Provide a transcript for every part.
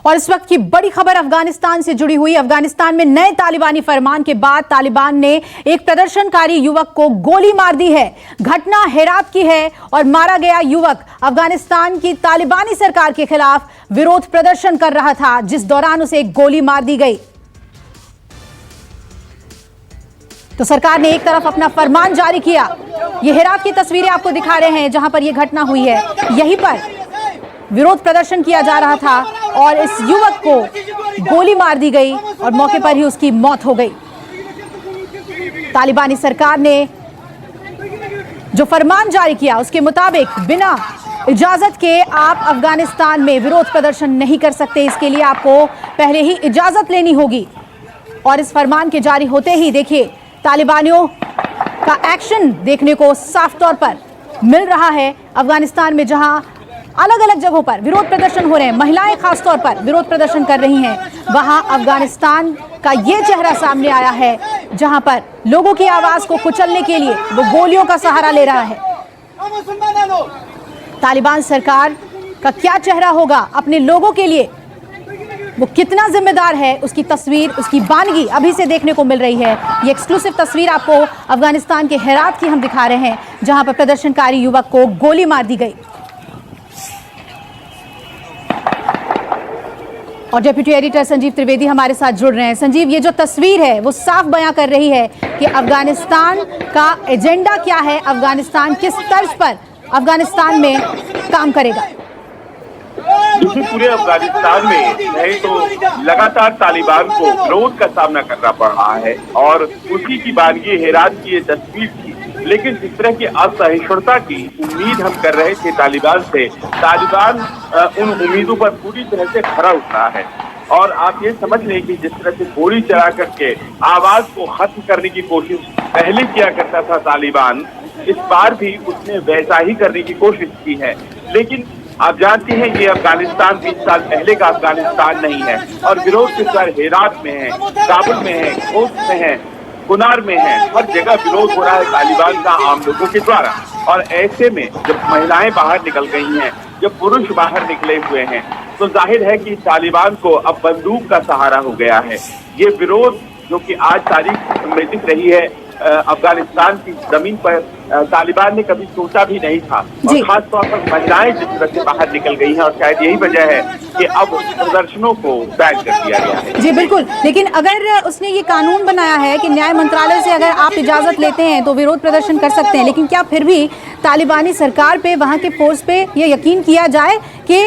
और इस वक्त की बड़ी खबर अफगानिस्तान से जुड़ी हुई। अफगानिस्तान में नए तालिबानी फरमान के बाद तालिबान ने एक प्रदर्शनकारी युवक को गोली मार दी है। घटना हेरात की है और मारा गया युवक अफगानिस्तान की तालिबानी सरकार के खिलाफ विरोध प्रदर्शन कर रहा था, जिस दौरान उसे एक गोली मार दी गई। तो सरकार ने एक तरफ अपना फरमान जारी किया। ये हेरात की तस्वीरें आपको दिखा रहे हैं जहां पर यह घटना हुई है। यहीं पर विरोध प्रदर्शन किया जा रहा था और इस युवक को गोली मार दी गई और मौके पर ही उसकी मौत हो गई। तालिबानी सरकार ने जो फरमान जारी किया उसके मुताबिक बिना इजाजत के आप अफगानिस्तान में विरोध प्रदर्शन नहीं कर सकते। इसके लिए आपको पहले ही इजाजत लेनी होगी। और इस फरमान के जारी होते ही देखिए तालिबानियों का एक्शन देखने को साफ तौर पर मिल रहा है। अफगानिस्तान में जहां अलग अलग जगहों पर विरोध प्रदर्शन हो रहे हैं, महिलाएं खासतौर पर विरोध प्रदर्शन कर रही हैं, वहां अफगानिस्तान का ये चेहरा सामने आया है जहां पर लोगों की आवाज को कुचलने के लिए वो गोलियों का सहारा ले रहा है। तालिबान सरकार का क्या चेहरा होगा अपने लोगों के लिए, वो कितना जिम्मेदार है, उसकी तस्वीर, उसकी बानगी अभी से देखने को मिल रही है। ये एक्सक्लूसिव तस्वीर आपको अफगानिस्तान के हेरात की हम दिखा रहे हैं जहां पर प्रदर्शनकारी युवक को गोली मार दी गई। और डेप्यूटी एडिटर संजीव त्रिवेदी हमारे साथ जुड़ रहे हैं। संजीव, ये जो तस्वीर है वो साफ बयां कर रही है कि अफगानिस्तान का एजेंडा क्या है, अफगानिस्तान किस तर्ज पर अफगानिस्तान में काम करेगा। देखिए, पूरे अफगानिस्तान में नहीं तो लगातार तालिबान को विरोध का सामना करना पड़ रहा है और उसी की बानगी हेरात की ये तस्वीर थी। लेकिन जिस तरह की असहिष्णुता की उम्मीद हम कर रहे थे तालिबान से, तालिबान उन उम्मीदों पर पूरी तरह से खरा उतरा है। और आप ये समझ लें कि जिस तरह से गोली चला करके आवाज को खत्म करने की कोशिश पहले किया करता था तालिबान, इस बार भी उसने वैसा ही करने की कोशिश की है। लेकिन आप जानते हैं ये अफगानिस्तान 20 साल पहले का अफगानिस्तान नहीं है और विरोध के स्वर हेरात में है, काबुल में है, खोस्ट में है, कुनार में है, हर जगह विरोध हो रहा है तालिबान का आम लोगों के द्वारा। और ऐसे में जब महिलाएं बाहर निकल गई हैं, जब पुरुष बाहर निकले हुए हैं, तो जाहिर है कि तालिबान को अब बंदूक का सहारा हो गया है। ये विरोध जो कि आज तारीख में दिख रही है अफगानिस्तान की जमीन पर, तालिबान ने कभी सोचा भी नहीं था। और खास तौर पर महिलाएं जिस तरह से बाहर निकल गई हैं और शायद यही वजह है कि अब प्रदर्शनों को बैन कर दिया गया है। जी बिल्कुल, लेकिन अगर उसने ये कानून बनाया है कि न्याय मंत्रालय से अगर आप इजाजत लेते हैं तो विरोध प्रदर्शन कर सकते हैं, लेकिन क्या फिर भी तालिबानी सरकार पे, वहाँ के फोर्स पे ये यकीन किया जाए कि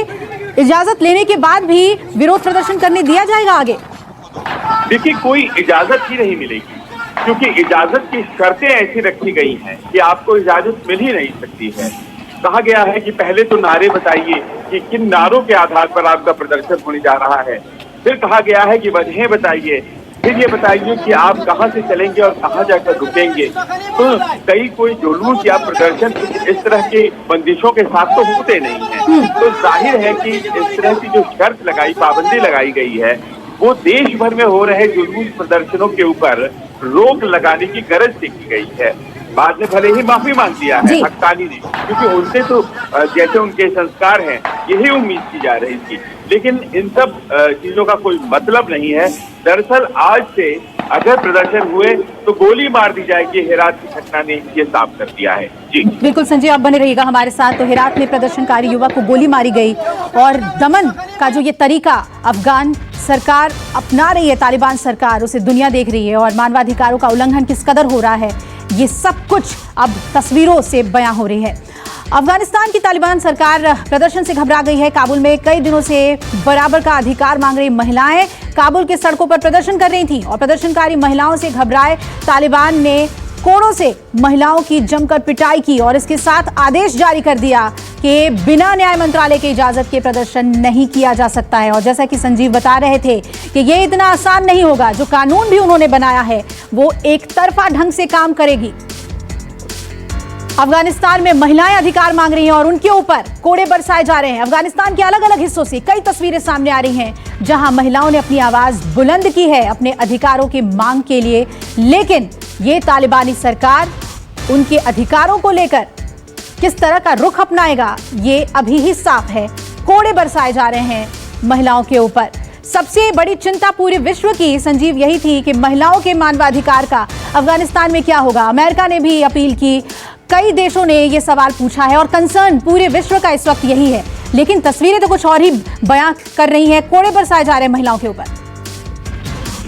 इजाजत लेने के बाद भी विरोध प्रदर्शन करने दिया जाएगा आगे? देखिए, कोई इजाजत ही नहीं मिलेगी क्योंकि इजाजत की शर्तें ऐसी रखी गई हैं कि आपको इजाजत मिल ही नहीं सकती है। कहा गया है कि पहले तो नारे बताइए कि किन नारों के आधार पर आपका प्रदर्शन होने जा रहा है। फिर कहा गया है कि वजहें बताइए, फिर ये बताइए कि आप कहां से चलेंगे और कहां जाकर रुकेंगे। तो कोई जुलूस या प्रदर्शन इस तरह की बंदिशों के साथ तो होते नहीं है। तो जाहिर है कि इस तरह की जो शर्त लगाई, पाबंदी लगाई गई है, वो देश भर में हो रहे जुलूस प्रदर्शनों के ऊपर रोक लगाने की गरज से की गई है। बाद में भले ही माफी मांग लिया है हक्कानी ने, क्योंकि उनसे तो जैसे उनके संस्कार हैं यही उम्मीद की जा रही थी। लेकिन इन सब चीजों का कोई मतलब नहीं है। दरअसल आज से अगर प्रदर्शन हुए तो गोली मार दी जाएगी। हेरात की घटना ने ये साफ कर दिया है। जी बिल्कुल संजय, आप बने रहिएगा हमारे साथ। तो हेरात में प्रदर्शनकारी युवक को गोली मारी गई और दमन का जो ये तरीका अफगान सरकार अपना रही है, तालिबान सरकार, उसे दुनिया देख रही है और मानवाधिकारों का उल्लंघन किस कदर हो रहा है, ये सब कुछ अब तस्वीरों से बयां हो रही है। अफगानिस्तान की तालिबान सरकार प्रदर्शन से घबरा गई है। काबुल में कई दिनों से बराबर का अधिकार मांग रही महिलाएं काबुल के सड़कों पर प्रदर्शन कर रही थीं और प्रदर्शनकारी महिलाओं से घबराए तालिबान ने कोड़ों से महिलाओं की जमकर पिटाई की और इसके साथ आदेश जारी कर दिया कि बिना न्याय मंत्रालय की इजाजत के प्रदर्शन नहीं किया जा सकता है। और जैसा कि संजीव बता रहे थे कि ये इतना आसान नहीं होगा, जो कानून भी उन्होंने बनाया है वो एक तरफा ढंग से काम करेगी। अफगानिस्तान में महिलाएं अधिकार मांग रही हैं और उनके ऊपर कोड़े बरसाए जा रहे हैं। अफगानिस्तान के अलग अलग हिस्सों से कई तस्वीरें सामने आ रही हैं जहां महिलाओं ने अपनी आवाज बुलंद की है अपने अधिकारों की मांग के लिए। लेकिन ये तालिबानी सरकार उनके अधिकारों को लेकर किस तरह का रुख अपनाएगा ये अभी ही साफ है। कोड़े बरसाए जा रहे हैं महिलाओं के ऊपर। सबसे बड़ी चिंता पूरे विश्व की संजीव यही थी कि महिलाओं के मानवाधिकार का अफगानिस्तान में क्या होगा। अमेरिका ने भी अपील की, कई देशों ने यह सवाल पूछा है और कंसर्न पूरे विश्व का इस वक्त यही है। लेकिन तस्वीरें तो कुछ और ही बयां कर रही हैं, कोड़े बरसाए जा रहे हैं महिलाओं के ऊपर।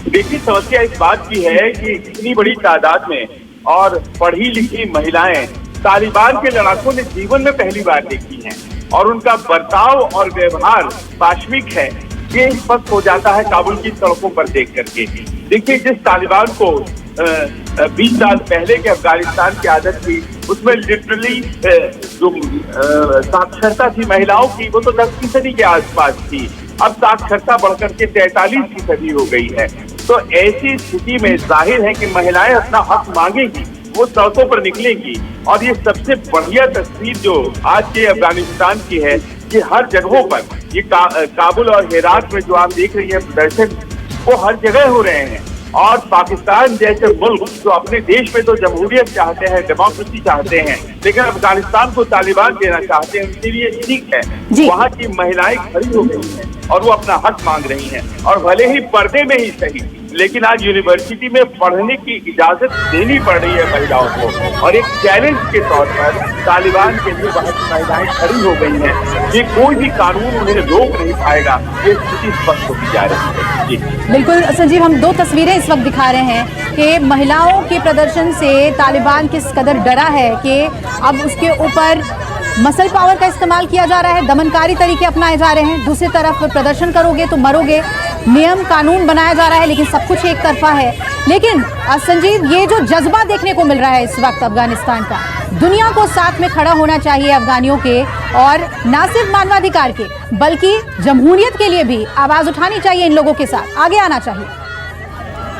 देखिए, समस्या इस बात की है कि इतनी बड़ी तादाद में और पढ़ी लिखी महिलाएं तालिबान के लड़ाकों ने जीवन में पहली बार देखी हैं और उनका बर्ताव और व्यवहार पाशविक है, ये स्पष्ट हो जाता है काबुल की सड़कों पर देख करके। देखिए, जिस तालिबान को 20 साल पहले के अफगानिस्तान की आदत थी, उसमें लिटरली जो साक्षरता थी महिलाओं की वो तो 10% के आसपास थी। अब साक्षरता बढ़कर के 43% हो गई है। तो ऐसी स्थिति में जाहिर है कि महिलाएं अपना हक मांगेंगी, वो सड़कों पर निकलेंगी। और ये सबसे बढ़िया तस्वीर जो आज के अफगानिस्तान की है कि हर जगहों पर ये काबुल और हेरात में जो आप देख रही है प्रदर्शन, वो हर जगह हो रहे हैं। और पाकिस्तान जैसे मुल्क जो अपने देश में तो जमहूरियत चाहते हैं, डेमोक्रेसी चाहते हैं, लेकिन अफगानिस्तान को तालिबान देना चाहते हैं, उनके लिए ठीक है। वहाँ की महिलाएं खड़ी हो गई हैं और वो अपना हक मांग रही हैं, और भले ही पर्दे में ही सही, लेकिन आज यूनिवर्सिटी में पढ़ने की इजाजत देनी पड़ रही है महिलाओं को। और एक चैलेंज के तौर पर तालिबान के लिए वहाँ की महिलाएं खड़ी हो गई हैं। ये कोई भी कानून उन्हें रोक नहीं पाएगा, ये स्थिति स्पष्ट होती जा रही है। जी बिल्कुल संजीव, हम 2 तस्वीरें इस वक्त दिखा रहे हैं कि महिलाओं के प्रदर्शन से तालिबान किस कदर डरा है कि अब उसके ऊपर मसल पावर का इस्तेमाल किया जा रहा है, दमनकारी तरीके अपनाए जा रहे हैं। दूसरी तरफ प्रदर्शन करोगे तो मरोगे, नियम कानून बनाया जा रहा है, लेकिन सब कुछ एक तरफा है। लेकिन संजीव, ये जो जज्बा देखने को मिल रहा है इस वक्त अफगानिस्तान का, दुनिया को साथ में खड़ा होना चाहिए अफगानियों के, और न सिर्फ मानवाधिकार के बल्कि जमहूरियत के लिए भी आवाज उठानी चाहिए, इन लोगों के साथ आगे आना चाहिए।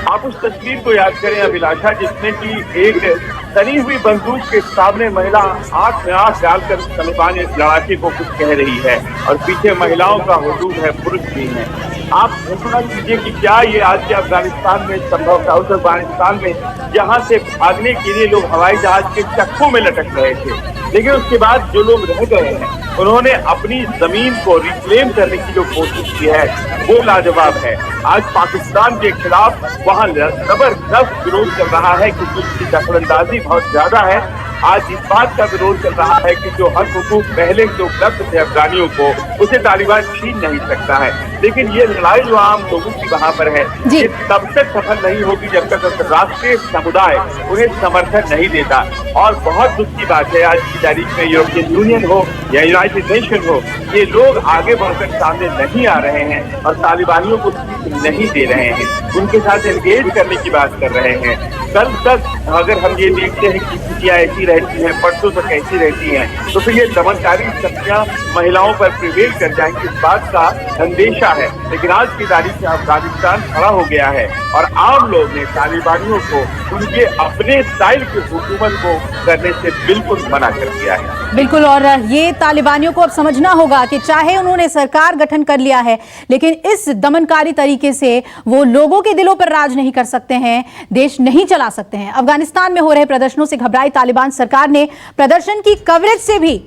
आप उस तस्वीर को याद करें अभिलाषा, जिसमें कि एक तनी हुई बंदूक के सामने महिला आंख में आंख डालकर तालिबान लड़ाके को कुछ कह रही है और पीछे महिलाओं का हुजूम है, पुरुष भी है। आप कल्पना कीजिए कि क्या ये आज के अफगानिस्तान में संभव था। उस अफगानिस्तान में जहां से भागने के लिए लोग हवाई जहाज के चक्कों में लटक रहे थे, लेकिन उसके बाद जो लोग रह गए हैं उन्होंने अपनी जमीन को रिक्लेम करने की जो कोशिश की है वो लाजवाब है। आज पाकिस्तान के खिलाफ वहाँ जबरदस्त विरोध चल रहा है क्योंकि उसकी दखलंदाजी बहुत ज्यादा है। आज इस बात का विरोध चल रहा है कि जो हक हुकूक पहले से उपलब्ध थे अफगानियों को, उसे तालिबान छीन नहीं सकता है। लेकिन ये लड़ाई जो आम लोगों की वहाँ पर है, ये तब तक सफल नहीं होगी जब तक अंतर्राष्ट्रीय समुदाय उन्हें समर्थन नहीं देता। और बहुत दुख की बात है आज की तारीख में यूरोपियन यूनियन हो या यूनाइटेड नेशन हो, ये लोग आगे बढ़कर सामने नहीं आ रहे हैं और तालिबानियों को नहीं दे रहे हैं, उनके साथ एंगेज करने की बात कर रहे हैं। कल तक अगर हम ये देखते हैं कि स्थितियाँ ऐसी रहती हैं, परसों तक ऐसी रहती हैं, तो फिर ये दमनकारी शक्तियाँ महिलाओं पर प्रिवेल कर जाएंगी, इस बात का अंदेशा है। लेकिन आज की तारीख में अफगानिस्तान खड़ा हो गया है और आम लोग ने तालिबानियों को उनके अपने स्टाइल की हुकूमत को करने से बिल्कुल मना कर दिया है। बिल्कुल, और ये तालिबानियों को अब समझना होगा कि चाहे उन्होंने सरकार गठन कर लिया है, लेकिन इस दमनकारी तरीके से वो लोगों के दिलों पर राज नहीं कर सकते हैं, देश नहीं चला सकते हैं। अफगानिस्तान में हो रहे प्रदर्शनों से घबराई तालिबान सरकार ने प्रदर्शन की कवरेज से भी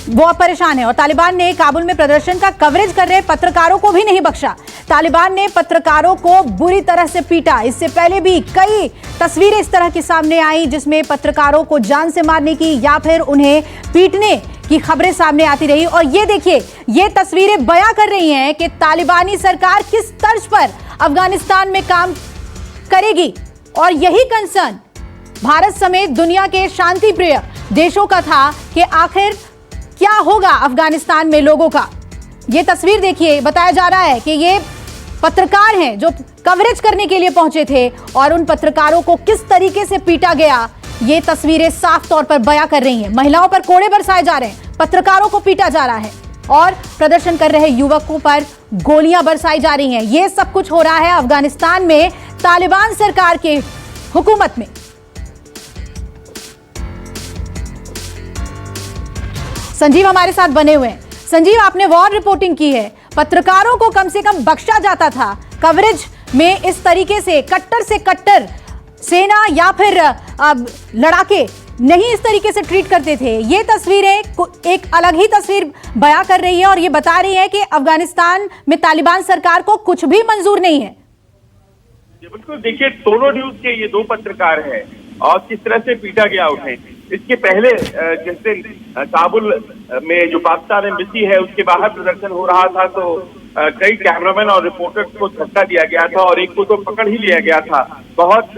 वो अब परेशान है और तालिबान ने काबुल में प्रदर्शन का कवरेज कर रहे पत्रकारों को भी नहीं बख्शा। तालिबान ने पत्रकारों को बुरी तरह से पीटा। इससे पहले भी कई तस्वीरें इस तरह की सामने आई जिसमें पत्रकारों को जान से मारने की या फिर उन्हें पीटने की खबरें सामने आती रही। और ये देखिए, ये तस्वीरें बयां कर रही हैं कि तालिबानी सरकार किस तर्ज पर अफगानिस्तान में काम करेगी। और यही कंसर्न भारत समेत दुनिया के शांति प्रिय देशों का था कि आखिर क्या होगा अफगानिस्तान में लोगों का। ये तस्वीर देखिए, बताया जा रहा है कि ये पत्रकार हैं जो कवरेज करने के लिए पहुंचे थे और उन पत्रकारों को किस तरीके से पीटा गया, ये तस्वीरें साफ तौर पर बयां कर रही हैं। महिलाओं पर कोड़े बरसाए जा रहे हैं, पत्रकारों को पीटा जा रहा है और प्रदर्शन कर रहे युवकों पर गोलियां बरसाई जा रही हैं। ये सब कुछ हो रहा है अफगानिस्तान में तालिबान सरकार के हुकूमत में। संजीव हमारे साथ बने हुए हैं। संजीव, आपने वॉर रिपोर्टिंग की है, पत्रकारों को कम से कम बख्शा जाता था कवरेज में। इस तरीके से कट्टर सेना या फिर लड़ाके नहीं इस तरीके से ट्रीट करते थे। ये तस्वीरें एक अलग ही तस्वीर बयां कर रही है और ये बता रही है कि अफगानिस्तान में तालिबान सरकार को कुछ भी मंजूर नहीं है। बिल्कुल, देखिए टोनो न्यूज के ये 2 पत्रकार हैं और किस तरह से पीटा गया उन्हें। इसके पहले जिस दिन काबुल में जो पाकिस्तान एम्बेसी है उसके बाहर प्रदर्शन हो रहा था तो कई कैमरामैन और रिपोर्टर्स को धक्का दिया गया था और एक को तो पकड़ ही लिया गया था। बहुत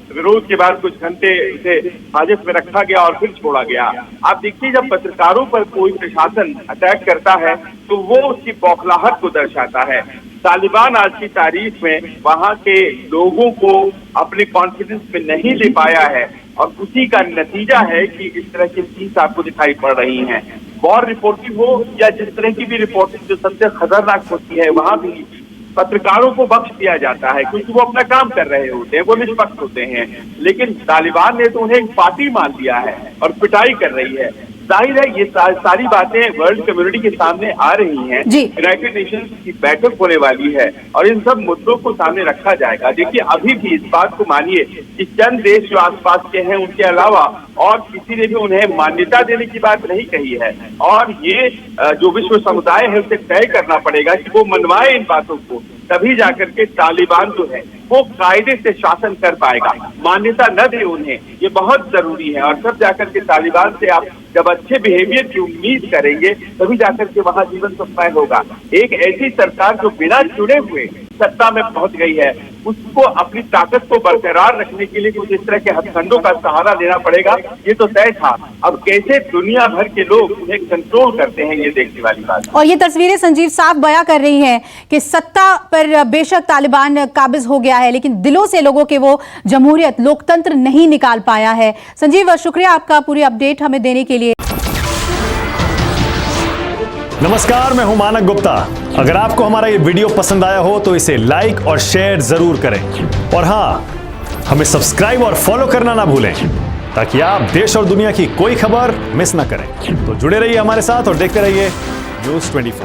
विरोध के बाद कुछ घंटे उसे हाजत में रखा गया और फिर छोड़ा गया। आप देखिए, जब पत्रकारों पर कोई प्रशासन अटैक करता है तो वो उसकी बौखलाहट को दर्शाता है। तालिबान आज की तारीख में वहां के लोगों को अपने कॉन्फिडेंस में नहीं ले पाया है और उसी का नतीजा है कि इस तरह की चीज आपको दिखाई पड़ रही हैं। वॉर रिपोर्टिंग हो या जिस तरह की भी रिपोर्टिंग जो सबसे खतरनाक होती है, वहां भी पत्रकारों को बख्श दिया जाता है क्योंकि वो अपना काम कर रहे होते हैं, वो निष्पक्ष होते हैं। लेकिन तालिबान ने तो उन्हें एक पार्टी मान लिया है और पिटाई कर रही है। जाहिर है ये सारी बातें वर्ल्ड कम्युनिटी के सामने आ रही हैं। यूनाइटेड नेशंस की बैठक होने वाली है और इन सब मुद्दों को सामने रखा जाएगा। देखिए, अभी भी इस बात को मानिए कि चंद देश जो आसपास के हैं उनके अलावा और किसी ने भी उन्हें मान्यता देने की बात नहीं कही है और ये जो विश्व समुदाय है उसे तय करना पड़ेगा कि वो मनवाए इन बातों को, तभी जाकर के तालिबान जो है वो कायदे से शासन कर पाएगा। मान्यता न दे उन्हें, ये बहुत जरूरी है और तब जाकर के तालिबान से आप जब अच्छे बिहेवियर की उम्मीद करेंगे तभी जाकर के वहां जीवन सफल होगा। एक ऐसी सरकार जो बिना चुने हुए सत्ता में पहुंच गई है उसको अपनी ताकत को बरकरार रखने के लिए कुछ इस तरह के हथकंडों का सहारा लेना पड़ेगा। ये तो तय था, अब कैसे दुनिया भर के लोग उन्हें कंट्रोल करते हैं ये देखने वाली बात। और ये तस्वीरें संजीव साफ बयां कर रही हैं कि सत्ता पर बेशक तालिबान काबिज हो गया है लेकिन दिलों से लोगों के वो जमहूरियत, लोकतंत्र नहीं निकाल पाया है। संजीव, शुक्रिया आपका पूरी अपडेट हमें देने के लिए। नमस्कार, मैं हूं मानक गुप्ता। अगर आपको हमारा ये वीडियो पसंद आया हो तो इसे लाइक और शेयर जरूर करें और हां, हमें सब्सक्राइब और फॉलो करना ना भूलें ताकि आप देश और दुनिया की कोई खबर मिस ना करें। तो जुड़े रहिए हमारे साथ और देखते रहिए न्यूज़ 24।